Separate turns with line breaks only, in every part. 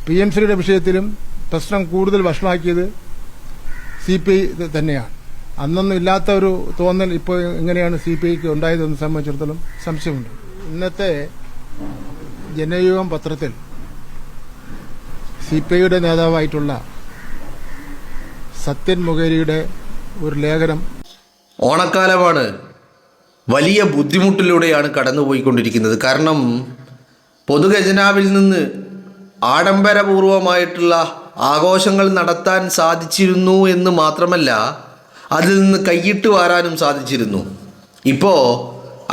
PMCയുടെ വിഷയത്തിലും പ്രശ്നം കൂടുതൽ വഷളാക്കിയത് CPI തന്നെയാണ്. അന്നൊന്നും ഇല്ലാത്ത ഒരു തോന്നൽ ഇപ്പോൾ എങ്ങനെയാണ് CPIക്ക് ഉണ്ടായതെന്ന് സംബന്ധിച്ചിടത്തോളം സംശയമുണ്ട്. ഇന്നത്തെ ജനയുഗം പത്രത്തിൽ CPIയുടെ നേതാവായിട്ടുള്ള സത്യൻ മൊകേരിയുടെ ഒരു ലേഖനം.
ഓണക്കാലമാണ്, വലിയ ബുദ്ധിമുട്ടിലൂടെയാണ് കടന്നുപോയിക്കൊണ്ടിരിക്കുന്നത്. കാരണം പൊതുഖജനാവിൽ നിന്ന് ആഡംബരപൂർവമായിട്ടുള്ള ആഘോഷങ്ങൾ നടത്താൻ സാധിച്ചിരുന്നു എന്ന് മാത്രമല്ല, അതിൽ നിന്ന് കൈയിട്ട് വാരാനും സാധിച്ചിരുന്നു. ഇപ്പോൾ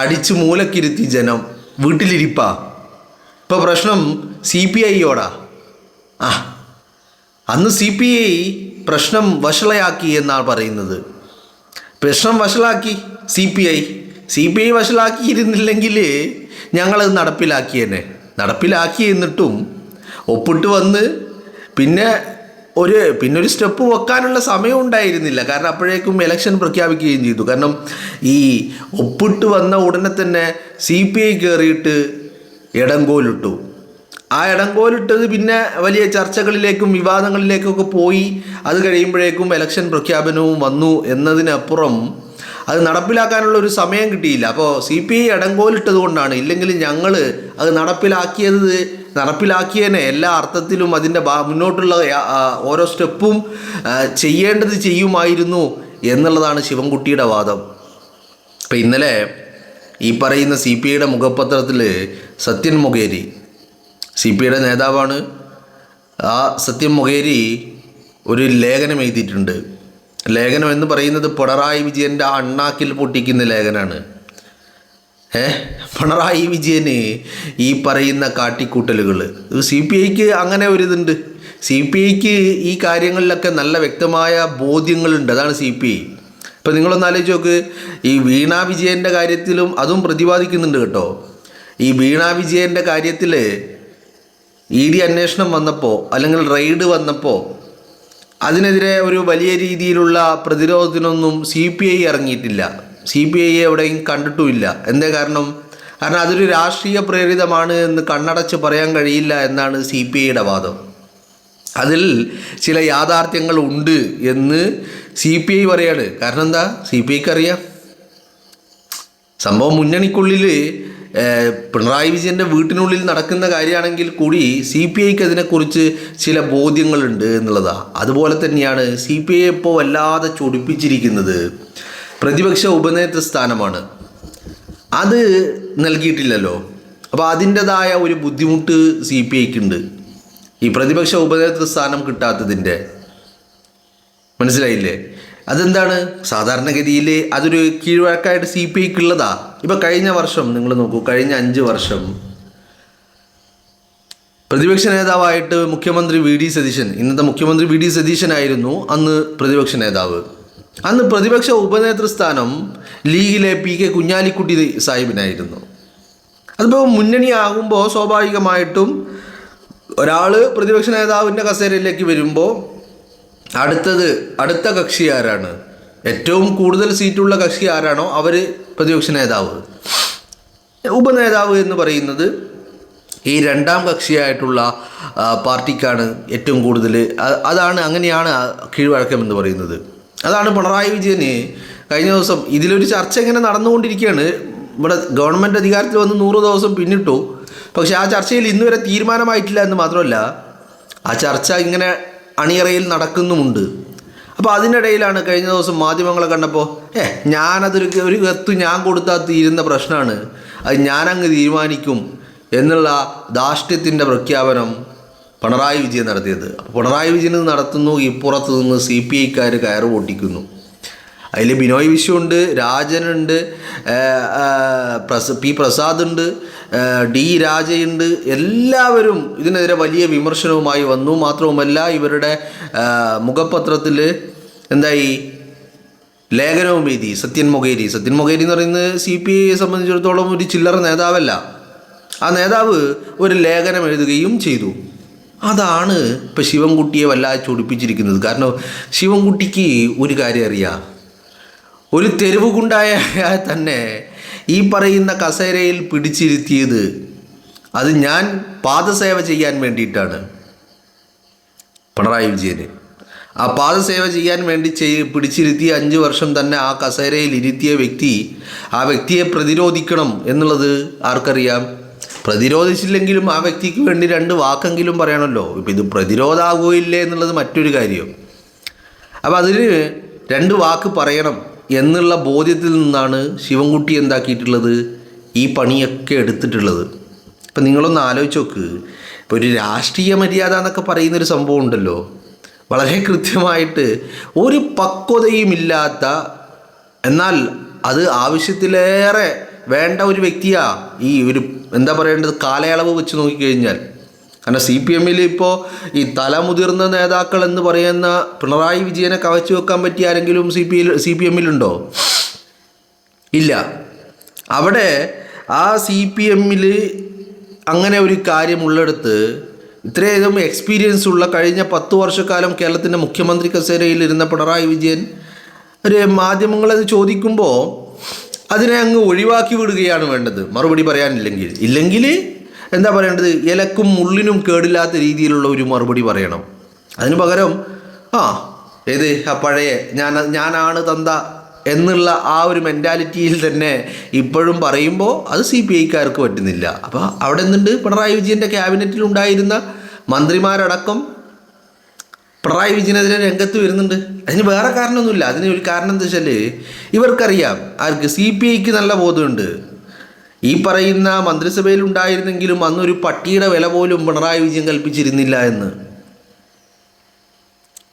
അടിച്ച് മൂലക്കിരുത്തി ജനം വീട്ടിലിരിപ്പാ. ഇപ്പോൾ പ്രശ്നം CPIയോടാ. അന്ന് CPI പ്രശ്നം വഷളയാക്കി എന്നാണ് പറയുന്നത്. പ്രശ്നം വഷളാക്കി CPI വഷളാക്കിയിരുന്നില്ലെങ്കിൽ ഞങ്ങളത് നടപ്പിലാക്കി എന്നിട്ടും ഒപ്പിട്ട് വന്ന് പിന്നെ ഒരു സ്റ്റെപ്പ് വെക്കാനുള്ള സമയം ഉണ്ടായിരുന്നില്ല. കാരണം അപ്പോഴേക്കും ഇലക്ഷൻ പ്രഖ്യാപിക്കുകയും ചെയ്തു. കാരണം ഈ ഒപ്പിട്ട് വന്ന ഉടനെ തന്നെ CPI കയറിയിട്ട് ഇടങ്കോലിട്ടു. ആ ഇടങ്കോലിട്ടത് പിന്നെ വലിയ ചർച്ചകളിലേക്കും വിവാദങ്ങളിലേക്കൊക്കെ പോയി. അത് കഴിയുമ്പോഴേക്കും ഇലക്ഷൻ പ്രഖ്യാപനവും വന്നു എന്നതിനപ്പുറം അത് നടപ്പിലാക്കാനുള്ള ഒരു സമയം കിട്ടിയില്ല. അപ്പോൾ CPI ഇടങ്കോലിട്ടത് കൊണ്ടാണ്. ഇല്ലെങ്കിൽ ഞങ്ങൾ അത് നടപ്പിലാക്കിയതിനെ എല്ലാ അർത്ഥത്തിലും അതിൻ്റെ മുന്നോട്ടുള്ള ഓരോ സ്റ്റെപ്പും ചെയ്യേണ്ടത് ചെയ്യുമായിരുന്നു എന്നുള്ളതാണ് ശിവൻകുട്ടിയുടെ വാദം. ഇപ്പം ഇന്നലെ ഈ പറയുന്ന CPIയുടെ മുഖപത്രത്തിൽ സത്യൻ മൊകേരി, CPIയുടെ നേതാവാണ്, ആ സത്യൻ മൊകേരി ഒരു ലേഖനം എഴുതിയിട്ടുണ്ട്. ലേഖനം എന്ന് പറയുന്നത് പിണറായി വിജയൻ്റെ അണ്ണാക്കിൽ പൊട്ടിക്കുന്ന ലേഖനമാണ്. പിണറായി വിജയന് ഈ പറയുന്ന കാട്ടിക്കൂട്ടലുകൾ, CPIക്ക് അങ്ങനെ ഒരിതുണ്ട്. CPIക്ക് ഈ കാര്യങ്ങളിലൊക്കെ നല്ല വ്യക്തമായ ബോധ്യങ്ങളുണ്ട്. അതാണ് CPI. ഇപ്പം നിങ്ങളൊന്ന് ആലോചിച്ച് നോക്ക്. ഈ വീണ വിജയൻ്റെ കാര്യത്തിലും അതും പ്രതിപാദിക്കുന്നുണ്ട് കേട്ടോ. ഈ വീണ വിജയൻ്റെ കാര്യത്തിൽ ED അന്വേഷണം വന്നപ്പോൾ, അല്ലെങ്കിൽ റെയ്ഡ് വന്നപ്പോൾ അതിനെതിരെ ഒരു വലിയ രീതിയിലുള്ള പ്രതിരോധത്തിനൊന്നും CPI ഇറങ്ങിയിട്ടില്ല. CPI എവിടെയും കണ്ടിട്ടുമില്ല. എന്തേ കാരണം അതൊരു രാഷ്ട്രീയ പ്രേരിതമാണ് എന്ന് കണ്ണടച്ച് പറയാൻ കഴിയില്ല എന്നാണ് CPIയുടെ വാദം. അതിൽ ചില യാഥാർത്ഥ്യങ്ങൾ ഉണ്ട് എന്ന് CPI പറയാണ്. കാരണം എന്താ, CPIക്ക് അറിയാം സംഭവം മുന്നണിക്കുള്ളിൽ പിണറായി വിജയൻ്റെ വീട്ടിനുള്ളിൽ നടക്കുന്ന കാര്യമാണെങ്കിൽ കൂടി CPIക്ക് അതിനെക്കുറിച്ച് ചില ബോധ്യങ്ങളുണ്ട് എന്നുള്ളതാണ്. അതുപോലെ തന്നെയാണ് CPI ഇപ്പോൾ വല്ലാതെ ചൊടിപ്പിച്ചിരിക്കുന്നത് പ്രതിപക്ഷ ഉപനേതൃസ്ഥാനമാണ്. അത് നൽകിയിട്ടില്ലല്ലോ. അപ്പോൾ അതിൻ്റെതായ ഒരു ബുദ്ധിമുട്ട് CPIക്കുണ്ട് ഈ പ്രതിപക്ഷ ഉപനേതൃസ്ഥാനം കിട്ടാത്തതിൻ്റെ. മനസ്സിലായില്ലേ? അതെന്താണ്? സാധാരണഗതിയിൽ അതൊരു കീഴ്വഴക്കായിട്ട് CPIക്കുള്ളതാ. ഇപ്പം കഴിഞ്ഞ വർഷം നിങ്ങൾ നോക്കൂ, കഴിഞ്ഞ 5 വർഷം പ്രതിപക്ഷ നേതാവായിട്ട് മുഖ്യമന്ത്രി VD സതീശൻ, ഇന്നത്തെ മുഖ്യമന്ത്രി VD സതീശനായിരുന്നു അന്ന് പ്രതിപക്ഷ നേതാവ്. അന്ന് പ്രതിപക്ഷ ഉപനേതൃസ്ഥാനം ലീഗിലെ PK കുഞ്ഞാലിക്കുട്ടി സാഹിബിനായിരുന്നു. അതിപ്പോൾ മുന്നണിയാകുമ്പോൾ സ്വാഭാവികമായിട്ടും ഒരാൾ പ്രതിപക്ഷ നേതാവിൻ്റെ കസേരയിലേക്ക് വരുമ്പോൾ അടുത്ത കക്ഷി ആരാണ്, ഏറ്റവും കൂടുതൽ സീറ്റുള്ള കക്ഷി ആരാണോ അവർ പ്രതിപക്ഷ നേതാവ്. ഉപനേതാവ് എന്ന് പറയുന്നത് ഈ രണ്ടാം കക്ഷിയായിട്ടുള്ള പാർട്ടിക്കാണ് ഏറ്റവും കൂടുതൽ. അങ്ങനെയാണ് കീഴ്വഴക്കം എന്ന് പറയുന്നത്. അതാണ് പിണറായി വിജയന് കഴിഞ്ഞ ദിവസം ഇതിലൊരു ചർച്ച ഇങ്ങനെ നടന്നുകൊണ്ടിരിക്കുകയാണ്. ഇവിടെ ഗവൺമെൻറ് അധികാരത്തിൽ വന്ന് 100 ദിവസം പിന്നിട്ടു. പക്ഷേ ആ ചർച്ചയിൽ ഇന്നുവരെ തീരുമാനമായിട്ടില്ല എന്ന് മാത്രമല്ല, ആ ചർച്ച ഇങ്ങനെ അണിയറയിൽ നടക്കുന്നുമുണ്ട്. അപ്പോൾ അതിനിടയിലാണ് കഴിഞ്ഞ ദിവസം മാധ്യമങ്ങളെ കണ്ടപ്പോൾ ഒരു കത്ത് ഞാൻ കൊടുത്താൽ തീരുന്ന പ്രശ്നമാണ്, അത് ഞാനങ്ങ് തീരുമാനിക്കും എന്നുള്ള ധാർഷ്ട്യത്തിൻ്റെ പ്രഖ്യാപനം പിണറായി വിജയൻ നടത്തിയത്. പിണറായി വിജയൻ നടത്തുന്നു, ഇപ്പുറത്ത് നിന്ന് CPIക്കാർ കയറ് പൊട്ടിക്കുന്നു. അതിൽ ബിനോയ് വിശ്വമുണ്ട്, രാജനുണ്ട്, P പ്രസാദ് ഉണ്ട്, D രാജയുണ്ട്. എല്ലാവരും ഇതിനെതിരെ വലിയ വിമർശനവുമായി വന്നു. മാത്രവുമല്ല ഇവരുടെ മുഖപത്രത്തിൽ എന്തായി ലേഖനവും എഴുതി സത്യൻ മൊകേരി എന്ന് പറയുന്നത് CPIയെ സംബന്ധിച്ചിടത്തോളം ഒരു ചില്ലറ നേതാവല്ല. ആ നേതാവ് ഒരു ലേഖനം എഴുതുകയും ചെയ്തു. അതാണ് ഇപ്പം ശിവൻകുട്ടിയെ വല്ലാതെ ചൊടിപ്പിച്ചിരിക്കുന്നത്. കാരണം ശിവൻകുട്ടിക്ക് ഒരു കാര്യം അറിയാം, ഒരു തെരുവ് ഗുണ്ടായ തന്നെ ഈ പറയുന്ന കസേരയിൽ പിടിച്ചിരുത്തിയത് അത് ഞാൻ പാദസേവ ചെയ്യാൻ വേണ്ടിയിട്ടാണ്. പിണറായി വിജയന്. ആ പാദസേവ ചെയ്യാൻ വേണ്ടി പിടിച്ചിരുത്തിയ 5 വർഷം തന്നെ ആ കസേരയിൽ ഇരുത്തിയ വ്യക്തി, ആ വ്യക്തിയെ പ്രതിരോധിക്കണം എന്നുള്ളത് ആർക്കറിയാം? പ്രതിരോധിച്ചില്ലെങ്കിലും ആ വ്യക്തിക്ക് വേണ്ടി 2 വാക്കെങ്കിലും പറയണമല്ലോ. ഇപ്പം ഇത് പ്രതിരോധമാകുകയില്ലേ എന്നുള്ളത് മറ്റൊരു കാര്യം. അപ്പം അതിന് 2 വാക്ക് പറയണം എന്നുള്ള ബോധ്യത്തിൽ നിന്നാണ് ശിവൻകുട്ടി എന്താക്കിയിട്ടുള്ളത്, ഈ പണിയൊക്കെ എടുത്തിട്ടുള്ളത്. ഇപ്പം നിങ്ങളൊന്ന് ആലോചിച്ച് നോക്ക്. ഇപ്പോൾ ഒരു രാഷ്ട്രീയ മര്യാദ എന്നൊക്കെ പറയുന്നൊരു സംഭവം ഉണ്ടല്ലോ, വളരെ കൃത്യമായിട്ട് ഒരു പക്വതയുമില്ലാത്ത, എന്നാൽ അത് ആവശ്യത്തിലേറെ വേണ്ട ഒരു വ്യക്തിയാ ഈ ഒരു എന്താ പറയേണ്ടത് കാലയളവ് വെച്ച് നോക്കിക്കഴിഞ്ഞാൽ. കാരണം CPM-ൽ ഇപ്പോൾ ഈ തലമുതിർന്ന നേതാക്കൾ എന്ന് പറയുന്ന പിണറായി വിജയനെ കവച്ചു വെക്കാൻ പറ്റിയ ആരെങ്കിലും CPM-ലുണ്ടോ? ഇല്ല. അവിടെ ആ CPM-ൽ അങ്ങനെ ഒരു കാര്യമുള്ളിടത്ത് ഇത്രയധികം എക്സ്പീരിയൻസ് ഉള്ള, കഴിഞ്ഞ 10 വർഷക്കാലം കേരളത്തിൻ്റെ മുഖ്യമന്ത്രി കസേരയിൽ ഇരുന്ന പിണറായി വിജയൻ ഒരു മാധ്യമങ്ങളത് ചോദിക്കുമ്പോൾ അതിനെ അങ്ങ് ഒഴിവാക്കി വിടുകയാണ് വേണ്ടത്, മറുപടി പറയാനില്ലെങ്കിൽ എന്താ പറയേണ്ടത്, ഇലക്കും മുള്ളിനും കേടില്ലാത്ത രീതിയിലുള്ള ഒരു മറുപടി പറയണം. അതിന് പകരം ആ പഴയ ഞാനാണ് തന്ത എന്നുള്ള ആ ഒരു മെൻറ്റാലിറ്റിയിൽ തന്നെ ഇപ്പോഴും പറയുമ്പോൾ അത് CPI-ക്കാർക്ക് പറ്റുന്നില്ല. അപ്പോൾ അവിടെ നിന്നുണ്ട് പിണറായി വിജയൻ്റെ ക്യാബിനറ്റിൽ ഉണ്ടായിരുന്ന മന്ത്രിമാരടക്കം പിണറായി വിജയനെതിരെ രംഗത്ത് വരുന്നുണ്ട്. അതിന് വേറെ കാരണമൊന്നുമില്ല. അതിന് ഒരു കാരണം എന്താ വെച്ചാൽ ഇവർക്കറിയാം, ആർക്ക് CPI-ക്ക് നല്ല ബോധമുണ്ട്. ഈ പറയുന്ന മന്ത്രിസഭയിൽ ഉണ്ടായിരുന്നെങ്കിലും അന്നൊരു പട്ടിയുടെ വില പോലും പിണറായി വിജയൻ കൽപ്പിച്ചിരുന്നില്ല എന്ന്.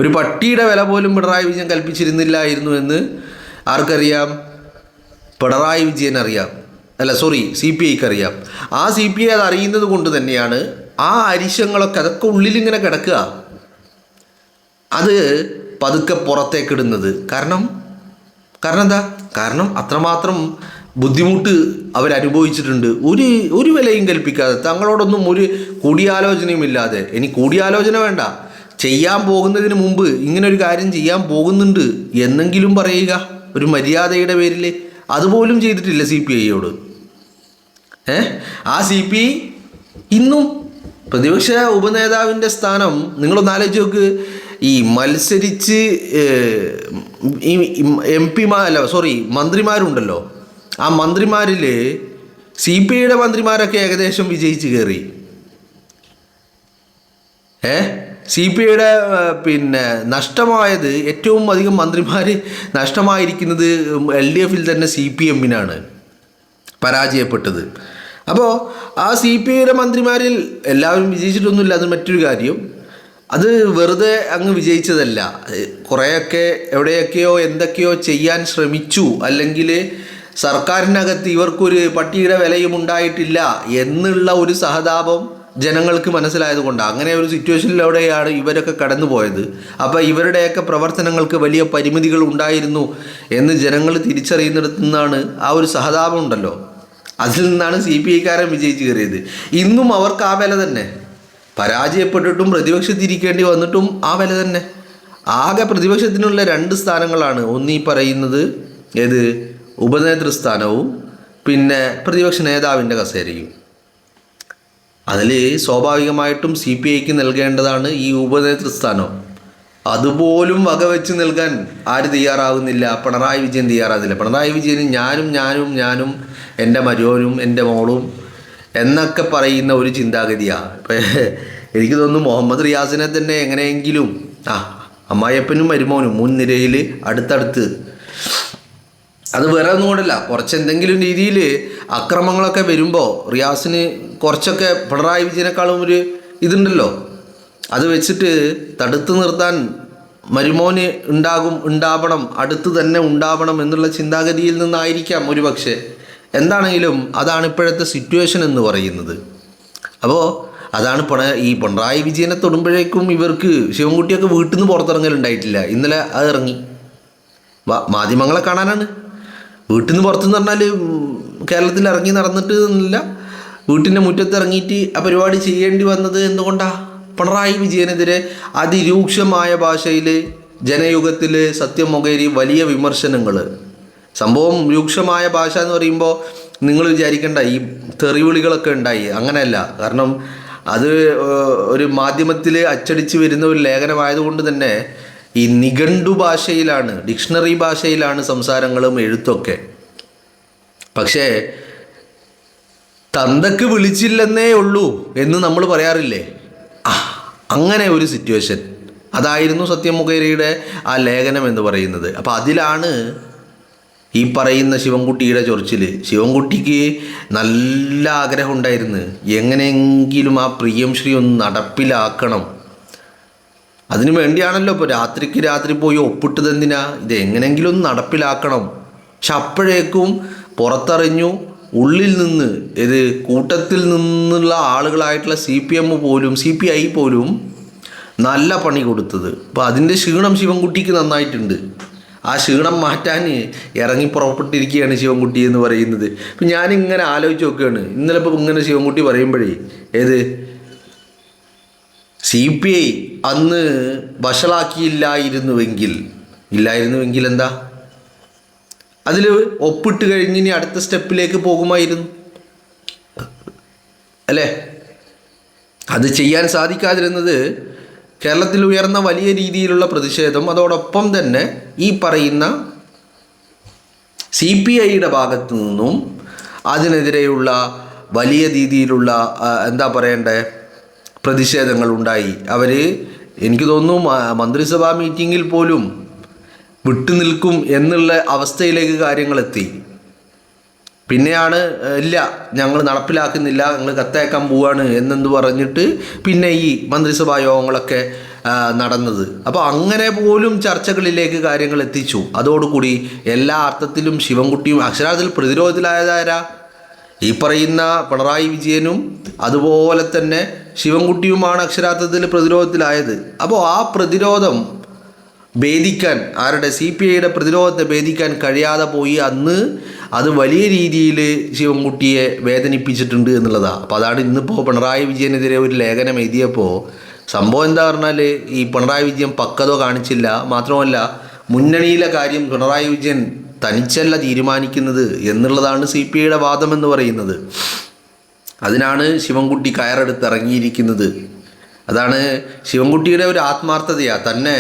ഒരു പട്ടിയുടെ വില പോലും പിണറായി വിജയൻ കൽപ്പിച്ചിരുന്നില്ലായിരുന്നു എന്ന് ആർക്കറിയാം? പിണറായി വിജയൻ അറിയാം. CPI-ക്ക് അറിയാം. ആ CPI അത് അറിയുന്നത് കൊണ്ട് തന്നെയാണ് ആ അരിശങ്ങളൊക്കെ അതൊക്കെ ഉള്ളിലിങ്ങനെ കിടക്കുക, അത് പതുക്കെ പുറത്തേക്കിടുന്നത്. കാരണം എന്താ? കാരണം അത്രമാത്രം ബുദ്ധിമുട്ട് അവരനുഭവിച്ചിട്ടുണ്ട്. ഒരു വിലയും കൽപ്പിക്കാതെ, തങ്ങളോടൊന്നും ഒരു കൂടിയാലോചനയുമില്ലാതെ. ഇനി കൂടിയാലോചന വേണ്ട, ചെയ്യാൻ പോകുന്നതിന് മുമ്പ് ഇങ്ങനെ ഒരു കാര്യം ചെയ്യാൻ പോകുന്നുണ്ട് എന്നെങ്കിലും പറയുക ഒരു മര്യാദയുടെ പേരിൽ. അതുപോലും ചെയ്തിട്ടില്ല CPI-യോട്. ആ CPI ഇന്നും പ്രതിപക്ഷ ഉപനേതാവിൻ്റെ സ്ഥാനം നിങ്ങളൊന്ന് ആലോചിച്ച് നോക്ക്. ഈ മത്സരിച്ച് മന്ത്രിമാരുണ്ടല്ലോ, ആ മന്ത്രിമാരിൽ CPI-യുടെ മന്ത്രിമാരൊക്കെ ഏകദേശം വിജയിച്ച് കയറി. CPI-യുടെ നഷ്ടമായത്, ഏറ്റവും അധികം മന്ത്രിമാർ നഷ്ടമായിരിക്കുന്നത് LDF-ൽ തന്നെ CPM-നാണ് പരാജയപ്പെട്ടത്. അപ്പോൾ ആ CPI-യുടെ മന്ത്രിമാരിൽ എല്ലാവരും വിജയിച്ചിട്ടൊന്നുമില്ല, അത് മറ്റൊരു കാര്യം. അത് വെറുതെ അങ്ങ് വിജയിച്ചതല്ല. കുറേയൊക്കെ എവിടെയൊക്കെയോ എന്തൊക്കെയോ ചെയ്യാൻ ശ്രമിച്ചു, അല്ലെങ്കിൽ സർക്കാരിനകത്ത് ഇവർക്കൊരു പട്ടിയുടെ വിലയും ഉണ്ടായിട്ടില്ല എന്നുള്ള ഒരു സഹതാപം ജനങ്ങൾക്ക് മനസ്സിലായത് കൊണ്ടാണ്. അങ്ങനെ ഒരു സിറ്റുവേഷനിലൂടെയാണ് ഇവരൊക്കെ കടന്നു പോയത്. അപ്പോൾ ഇവരുടെയൊക്കെ പ്രവർത്തനങ്ങൾക്ക് വലിയ പരിമിതികൾ ഉണ്ടായിരുന്നു എന്ന് ജനങ്ങൾ തിരിച്ചറിയുന്നിടത്തു നിന്നാണ് ആ ഒരു സഹതാപം ഉണ്ടല്ലോ, അതിൽ നിന്നാണ് CPI-ക്കാരൻ വിജയിച്ച് കയറിയത്. ഇന്നും അവർക്ക് ആ വില തന്നെ. പരാജയപ്പെട്ടിട്ടും പ്രതിപക്ഷത്തിരിക്കേണ്ടി വന്നിട്ടും ആ വില തന്നെ. ആകെ പ്രതിപക്ഷത്തിനുള്ള 2 സ്ഥാനങ്ങളാണ്. ഒന്നീ പറയുന്നത് ഏത് ഉപനേതൃസ്ഥാനവും പിന്നെ പ്രതിപക്ഷ നേതാവിൻ്റെ കസേരയും. അതിൽ സ്വാഭാവികമായിട്ടും CPI-ക്ക് നൽകേണ്ടതാണ് ഈ ഉപനേതൃസ്ഥാനം. അതുപോലും വകവെച്ച് നൽകാൻ ആര് തയ്യാറാവുന്നില്ല? പിണറായി വിജയൻ തയ്യാറാകുന്നില്ല. പിണറായി വിജയന് ഞാനും എൻ്റെ മരുമോനും എൻ്റെ മോളും എന്നൊക്കെ പറയുന്ന ഒരു ചിന്താഗതിയാണ്. ഇപ്പം എനിക്ക് തോന്നുന്നു മുഹമ്മദ് റിയാസിനെ തന്നെ എങ്ങനെയെങ്കിലും അമ്മായിയപ്പനും മരുമോനും മുൻനിരയിൽ അടുത്തടുത്ത്, അത് വേറെ ഒന്നും കൊണ്ടല്ല, കുറച്ചെന്തെങ്കിലും രീതിയിൽ അക്രമങ്ങളൊക്കെ വരുമ്പോൾ റിയാസിന് കുറച്ചൊക്കെ പിണറായി വിജയനേക്കാളും ഒരു ഇതുണ്ടല്ലോ, അത് വെച്ചിട്ട് തടുത്തു നിർത്താൻ മരുമോന് ഉണ്ടാവണം, അടുത്ത് തന്നെ ഉണ്ടാവണം എന്നുള്ള ചിന്താഗതിയിൽ നിന്നായിരിക്കാം ഒരു പക്ഷേ. എന്താണെങ്കിലും അതാണ് ഇപ്പോഴത്തെ സിറ്റുവേഷൻ എന്ന് പറയുന്നത്. അപ്പോൾ അതാണ് ഈ പിണറായി വിജയനെ തൊടുമ്പോഴേക്കും ഇവർക്ക് ശിവൻകുട്ടിയൊക്കെ വീട്ടിൽ നിന്ന് പുറത്തിറങ്ങലുണ്ടായിട്ടില്ല. ഇന്നലെ അത് ഇറങ്ങി മാധ്യമങ്ങളെ കാണാനാണ്. വീട്ടിൽ നിന്ന് പുറത്തെന്ന് പറഞ്ഞാൽ കേരളത്തിൽ ഇറങ്ങി നടന്നിട്ട് എന്നില്ല, വീട്ടിൻ്റെ മുറ്റത്ത് ഇറങ്ങിയിട്ട് ആ പരിപാടി ചെയ്യേണ്ടി വന്നത് എന്തുകൊണ്ടാണ്? പിണറായി വിജയനെതിരെ അതിരൂക്ഷമായ ഭാഷയിൽ ജനയുഗത്തിൽ സത്യം മൊകേരി വലിയ വിമർശനങ്ങൾ. സംഭവം രൂക്ഷമായ ഭാഷ എന്ന് പറയുമ്പോൾ നിങ്ങൾ വിചാരിക്കേണ്ട ഈ തെറിവിളികളൊക്കെ ഉണ്ടായി, അങ്ങനെയല്ല. കാരണം അത് ഒരു മാധ്യമത്തിൽ അച്ചടിച്ച് വരുന്ന ഒരു ലേഖനമായതുകൊണ്ട് തന്നെ ഈ നിഘണ്ടു ഭാഷയിലാണ്, ഡിക്ഷണറി ഭാഷയിലാണ് സംസാരങ്ങളും എഴുത്തൊക്കെ. പക്ഷേ തന്തക്ക് വിളിച്ചില്ലെന്നേ ഉള്ളൂ എന്ന് നമ്മൾ പറയാറില്ലേ, അങ്ങനെ ഒരു സിറ്റുവേഷൻ. അതായിരുന്നു സത്യം മുഖേരിയുടെ ആ ലേഖനം എന്ന് പറയുന്നത്. അപ്പോൾ അതിലാണ് ഈ പറയുന്ന ശിവൻകുട്ടിയുടെ ചൊറിച്ചിൽ. ശിവൻകുട്ടിക്ക് നല്ല ആഗ്രഹം ഉണ്ടായിരുന്നു, എങ്ങനെയെങ്കിലും ആ പ്രിയം ശ്രീ ഒന്ന് നടപ്പിലാക്കണം. അതിനു വേണ്ടിയാണല്ലോ ഇപ്പോൾ രാത്രിക്ക് രാത്രി പോയി ഒപ്പിട്ടതെന്തിനാ, ഇത് എങ്ങനെയെങ്കിലും ഒന്ന് നടപ്പിലാക്കണം. പക്ഷെ അപ്പോഴേക്കും പുറത്തറിഞ്ഞു, ഉള്ളിൽ നിന്ന് ഇത് കൂട്ടത്തിൽ നിന്നുള്ള ആളുകളായിട്ടുള്ള CPM പോലും CPI പോലും നല്ല പണി കൊടുത്തത്. അപ്പോൾ അതിൻ്റെ ക്ഷീണം ശിവൻകുട്ടിക്ക് നന്നായിട്ടുണ്ട്. ആ ക്ഷീണം മാറ്റാൻ ഇറങ്ങി പുറപ്പെട്ടിരിക്കുകയാണ് ശിവൻകുട്ടി എന്ന് പറയുന്നത്. ഇപ്പം ഞാനിങ്ങനെ ആലോചിച്ച് നോക്കുകയാണ്, ഇന്നലെ ഇപ്പോൾ ഇങ്ങനെ ശിവൻകുട്ടി പറയുമ്പോഴേ ഏത് CPI അന്ന് ഇല്ലായിരുന്നുവെങ്കിൽ എന്താ, അതിൽ ഒപ്പിട്ട് കഴിഞ്ഞ് ഇനി അടുത്ത സ്റ്റെപ്പിലേക്ക് പോകുമായിരുന്നു അല്ലേ? അത് ചെയ്യാൻ സാധിക്കാതിരുന്നത് കേരളത്തിൽ ഉയർന്ന വലിയ രീതിയിലുള്ള പ്രതിഷേധം, അതോടൊപ്പം തന്നെ ഈ പറയുന്ന CPIയുടെ ഭാഗത്തു നിന്നും അതിനെതിരെയുള്ള വലിയ രീതിയിലുള്ള എന്താ പറയണ്ടേ പ്രതിഷേധങ്ങൾ ഉണ്ടായി. എനിക്ക് തോന്നുന്നു മന്ത്രിസഭാ മീറ്റിങ്ങിൽ പോലും വിട്ടുനിൽക്കും എന്നുള്ള അവസ്ഥയിലേക്ക് കാര്യങ്ങളെത്തി. പിന്നെയാണ് ഇല്ല ഞങ്ങൾ നടപ്പിലാക്കുന്നില്ല, ഞങ്ങൾ കത്തയക്കാൻ പോവാണ് എന്നെന്ത് പറഞ്ഞിട്ട് പിന്നെ ഈ മന്ത്രിസഭാ യോഗങ്ങളൊക്കെ നടന്നത്. അപ്പോൾ അങ്ങനെ പോലും ചർച്ചകളിലേക്ക് കാര്യങ്ങൾ എത്തിച്ചു. അതോടുകൂടി എല്ലാ അർത്ഥത്തിലും ശിവൻകുട്ടിയും അക്ഷരാർത്ഥത്തിൽ പ്രതിരോധത്തിലായതാരാ, ഈ പറയുന്ന പിണറായി വിജയനും അതുപോലെ തന്നെ ശിവൻകുട്ടിയുമാണ് അക്ഷരാർത്ഥത്തിൽ പ്രതിരോധത്തിലായത്. അപ്പോൾ ആ പ്രതിരോധം ഭേദിക്കാൻ, ആരുടെ CPIയുടെ പ്രതിരോധത്തെ ഭേദിക്കാൻ കഴിയാതെ പോയി. അന്ന് അത് വലിയ രീതിയിൽ ശിവൻകുട്ടിയെ വേദനിപ്പിച്ചിട്ടുണ്ട് എന്നുള്ളതാണ്. അപ്പോൾ അതാണ് ഇന്നിപ്പോൾ പിണറായി വിജയനെതിരെ ഒരു ലേഖനം എഴുതിയപ്പോൾ സംഭവം എന്താ പറഞ്ഞാൽ, ഈ പിണറായി വിജയൻ പക്വത കാണിച്ചില്ല, മാത്രമല്ല മുന്നണിയിലെ കാര്യം പിണറായി വിജയൻ തനിച്ചല്ല തീരുമാനിക്കുന്നത് എന്നുള്ളതാണ് CPIയുടെ വാദം എന്ന് പറയുന്നത്. അതിനാണ് ശിവൻകുട്ടി കയറെടുത്തിറങ്ങിയിരിക്കുന്നത്. അതാണ് ശിവൻകുട്ടിയുടെ ഒരു ആത്മാർത്ഥതയാണ്. തന്നെ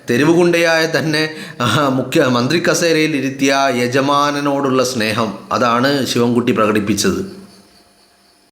തെരുവ് ഗുണ്ടയായ തന്നെ മന്ത്രി കസേരയിൽ ഇരുത്തിയ യജമാനനോടുള്ള സ്നേഹം, അതാണ് ശിവൻകുട്ടി പ്രകടിപ്പിച്ചത്.